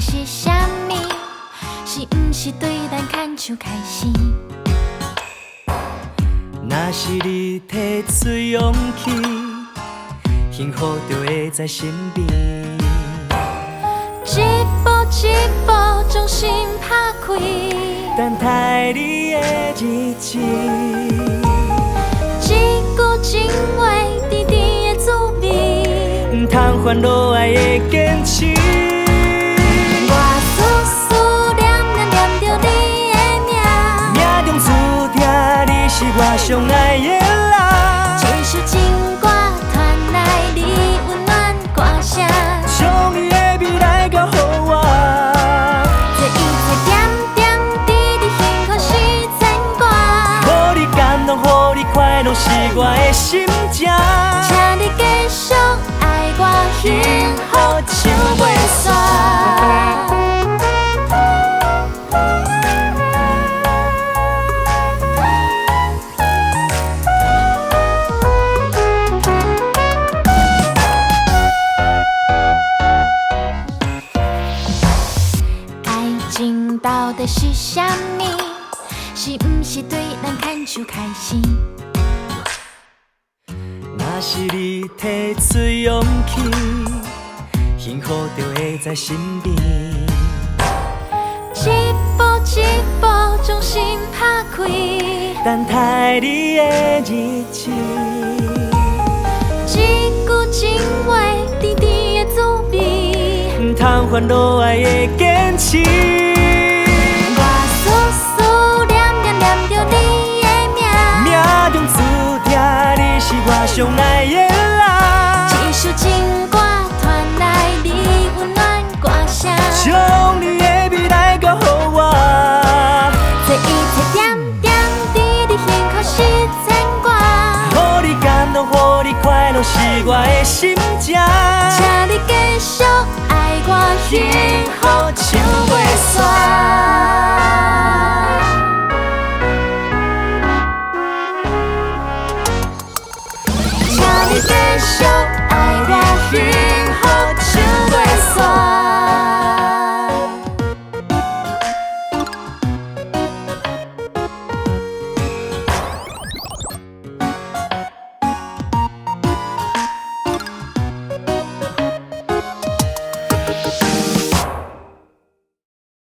是啥物？是毋是对咱牵手开始？若是你提出勇气，幸福就会在身边。一步一步将心打开，等待你的日子。一句情话，甜甜的滋味，唔通烦恼爱的坚持。我思念念着你的名，命中注定你是我上爱的人。这首情歌传来你温暖歌声，将你的未来交予我。这一切点点滴滴幸福是牵挂，予你感动，予你快乐是我的心情。请你继续爱我，幸福唱袂煞。爱情到底是啥物？是毋是对咱牵手开始？若是你提出勇气，幸福就会在身边。一步一步将心打开，等待你的日子。一句情话，甜甜的滋味，唔通烦恼爱的坚持。我思念念着你的名，命中注定你是我上爱的人。这首情歌传来你温暖歌声，将你的未来交予我。这一切点点滴滴幸福是牵挂，予你感动，予你快乐是我的心情。请你继续爱我，幸福唱袂煞。